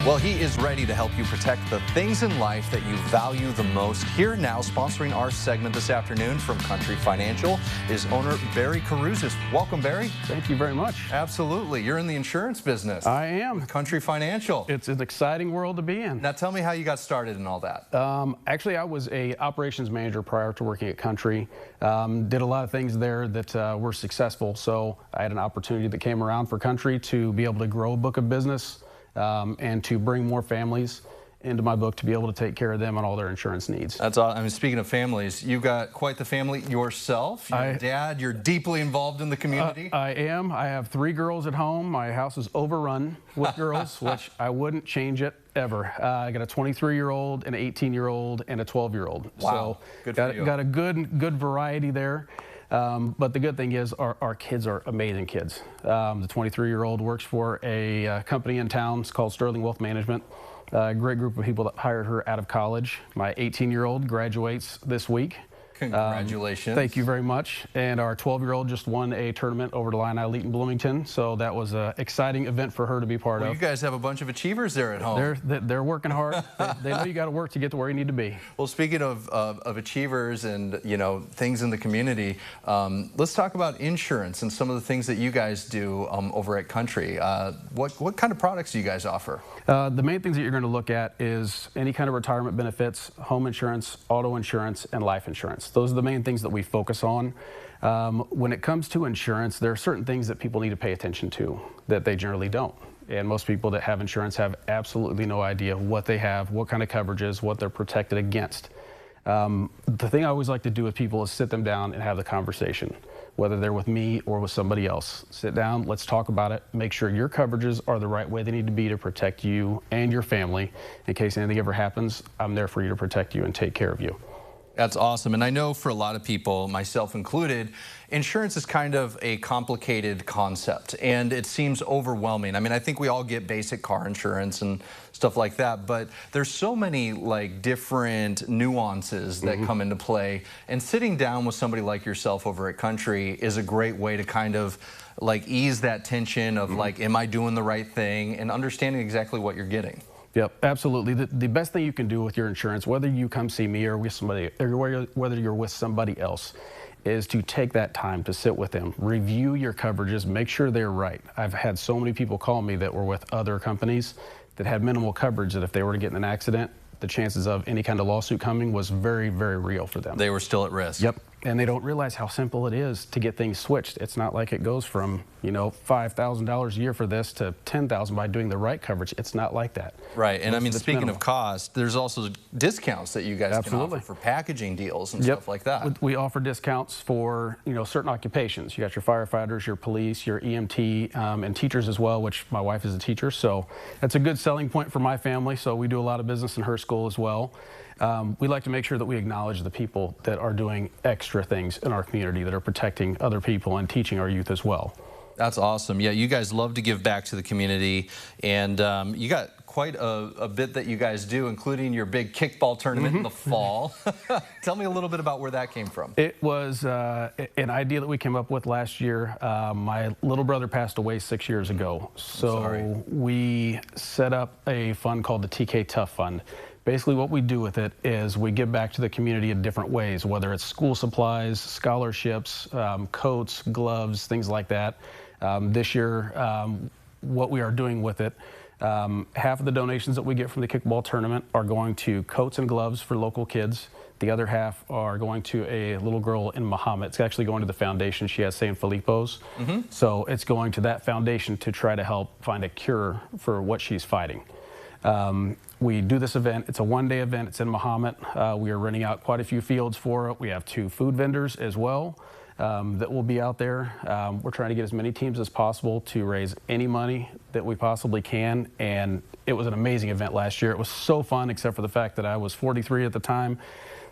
Well, he is ready to help you protect the things in life that you value the most. Here now, sponsoring our segment this afternoon from Country Financial is owner Barry Karuzis. Welcome, Barry. Thank you very much. Absolutely. You're in the insurance business. I am. With Country Financial. It's an exciting world to be in. Now, tell me how you got started and all that. Actually, I was a operations manager prior to working at Country. Did a lot of things there that were successful. So I had an opportunity that came around for Country to be able to grow a book of business. And to bring more families into my book to be able to take care of them and all their insurance needs. That's all. I mean, speaking of families, you've got quite the family yourself. You're a dad. You're deeply involved in the community. I am. I have 3 girls at home. My house is overrun with girls, which I wouldn't change it ever. I got a 23-year-old, an 18-year-old, and a 12-year-old. Wow. So good for you. Got a good variety there. But the good thing is our kids are amazing kids. The 23-year-old works for a company in town. It's called Sterling Wealth Management. A great group of people that hired her out of college. My 18-year-old graduates this week. Congratulations. Thank you very much. And our 12-year-old just won a tournament over to Lionel Elite in Bloomington. So that was an exciting event for her to be part of. You guys have a bunch of achievers there at home. They're working hard. They know you got to work to get to where you need to be. Well, speaking of achievers and things in the community, let's talk about insurance and some of the things that you guys do over at Country. What kind of products do you guys offer? The main things that you're going to look at is any kind of retirement benefits, home insurance, auto insurance, and life insurance. Those are the main things that we focus on. When it comes to insurance, there are certain things that people need to pay attention to that they generally don't. And most people that have insurance have absolutely no idea what they have, what kind of coverages, what they're protected against. The thing I always like to do with people is sit them down and have the conversation, whether they're with me or with somebody else. Sit down, let's talk about it, make sure your coverages are the right way they need to be to protect you and your family. In case anything ever happens, I'm there for you to protect you and take care of you. That's awesome. And I know for a lot of people, myself included, insurance is kind of a complicated concept and it seems overwhelming. I mean, I think we all get basic car insurance and stuff like that, but there's so many different nuances that come into play. And sitting down with somebody like yourself over at Country is a great way to kind of ease that tension of am I doing the right thing and understanding exactly what you're getting. Yep, absolutely. The best thing you can do with your insurance, whether you come see me or with somebody, or whether you're with somebody else, is to take that time to sit with them, review your coverages, make sure they're right. I've had so many people call me that were with other companies that had minimal coverage that if they were to get in an accident, the chances of any kind of lawsuit coming was very, very real for them. They were still at risk. Yep. And they don't realize how simple it is to get things switched. It's not like it goes from, $5,000 a year for this to $10,000 by doing the right coverage. It's not like that. Right. And I mean, speaking of cost, there's also discounts that you guys can offer for packaging deals and stuff like that. We offer discounts for, certain occupations. You got your firefighters, your police, your EMT, and teachers as well, which my wife is a teacher. So that's a good selling point for my family. So we do a lot of business in her school as well. We like to make sure that we acknowledge the people that are doing extra things in our community, that are protecting other people and teaching our youth as well. That's awesome. Yeah, you guys love to give back to the community, and you got quite a bit that you guys do, including your big kickball tournament in the fall. Tell me a little bit about where that came from. It was an idea that we came up with last year. My little brother passed away 6 years ago, so we set up a fund called the TK Tough Fund. Basically what we do with it is we give back to the community in different ways, whether it's school supplies, scholarships, coats, gloves, things like that. This year, what we are doing with it, half of the donations that we get from the kickball tournament are going to coats and gloves for local kids. The other half are going to a little girl in Muhammad. It's actually going to the foundation. She has St. Filippo's. So it's going to that foundation to try to help find a cure for what she's fighting. We do this event. It's a one-day event. It's in Muhammad. We are renting out quite a few fields for it. We have 2 food vendors as well that will be out there. We're trying to get as many teams as possible to raise any money that we possibly can. And it was an amazing event last year. It was so fun, except for the fact that I was 43 at the time.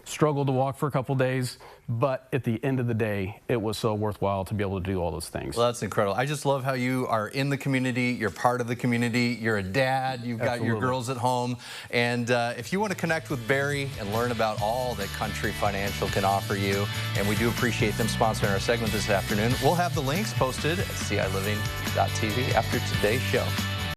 Struggled to walk for a couple days, but at the end of the day, it was so worthwhile to be able to do all those things. Well, that's incredible. I just love how you are in the community, you're part of the community, you're a dad, you've got your girls at home, and if you want to connect with Barry and learn about all that Country Financial can offer you, and we do appreciate them sponsoring our segment this afternoon, we'll have the links posted at ciLiving.tv after today's show.